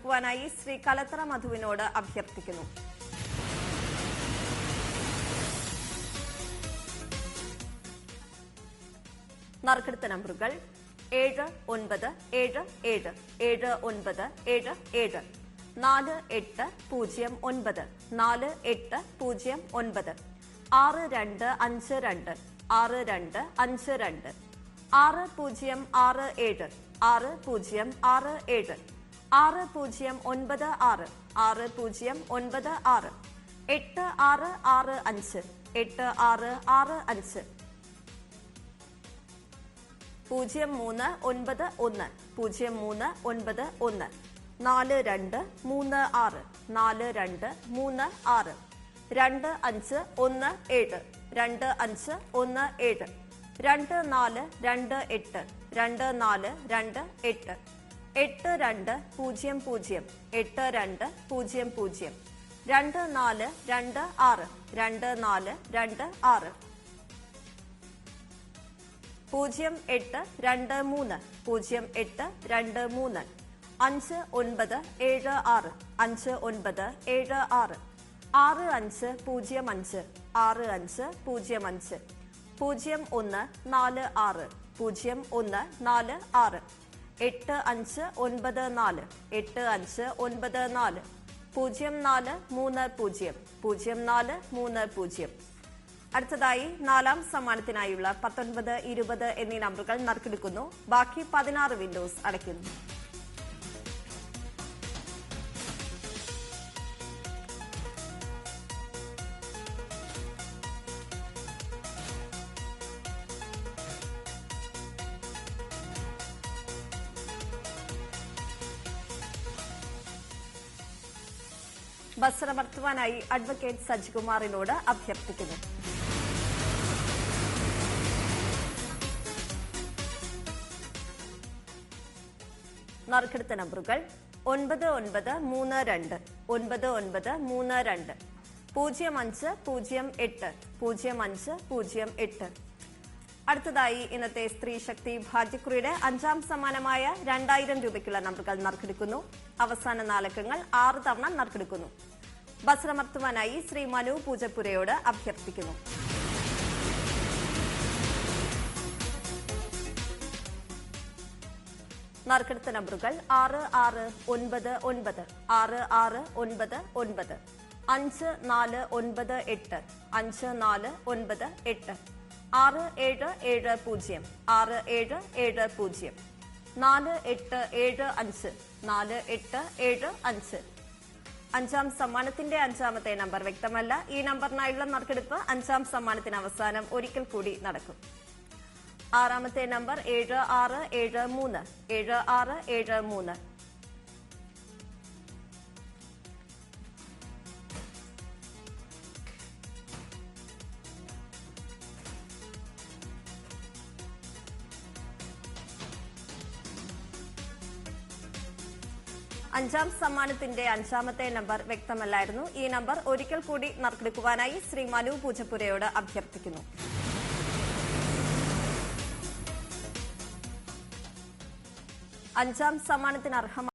നറുക്കെടുക്കുവാനായി ശ്രീ കലത്തറ മധുവിനോട് അഭ്യർത്ഥിക്കുന്നു. നറുക്കെടുത്ത നമ്പറുകൾ 7977 7977 4809 4809 6252 6252 6067 6067 6096 6096 8665 8665 0391 0391 4236 4236 2517 2517 2428 2428 8200 8200 2426 2426 0823 0823 5976 5976 6505 6505 0146 0146 8594 8594 0430 0430. അടുത്തതായി നാലാം സമ്മാനത്തിനായുള്ള 19, 20 എന്നീ നമ്പറുകൾ നറുക്കെടുക്കുന്നു. ബാക്കി 16 വിൻഡോസ് അടയ്ക്കുന്നു. ബസ്സമർത്തുവാനായി അഡ്വക്കേറ്റ് സജികുമാറിനോട് അഭ്യർത്ഥിക്കുന്നു. നറുക്കെടുത്ത നമ്പറുകൾ 9932 9932 0508 0508. അടുത്തതായി ഇന്നത്തെ സ്ത്രീ ശക്തി ഭാഗ്യക്കുറിയുടെ 5ാം സമ്മാനമായ 2000 രൂപയ്ക്കുള്ള നമ്പറുകൾ നറുക്കെടുക്കുന്നു. അവസാന നാലക്കങ്ങൾ 6 തവണ നറുക്കെടുക്കുന്നു. ബസ്സമർത്തുവാനായി ശ്രീ മനു പൂജപ്പുരയോട് അഭ്യർത്ഥിക്കുന്നു. നറുക്കെടുത്ത നമ്പറുകൾ 6699 6699 5498 5498 6770 6770 4875 4875. 5ാം സമ്മാനത്തിന്റെ 5ാമത്തെ നമ്പർ വ്യക്തമല്ല. ഈ നമ്പറിനായുള്ള നറുക്കെടുപ്പ് 5ാം സമ്മാനത്തിന് അവസാനം ഒരിക്കൽ കൂടി നടക്കും. 6ാമത്തെ നമ്പർ 7673 7673. അഞ്ചാം സമ്മാനത്തിന്റെ 5ാമത്തെ നമ്പർ വ്യക്തമല്ലായിരുന്നു. ഈ നമ്പർ ഒരിക്കൽ കൂടി നറുക്കെടുക്കുവാനായി ശ്രീ മനു പൂജപ്പുരയോട് അഭ്യർത്ഥിക്കുന്നു. 5ാം സമ്മാനത്തിന് അർഹമായ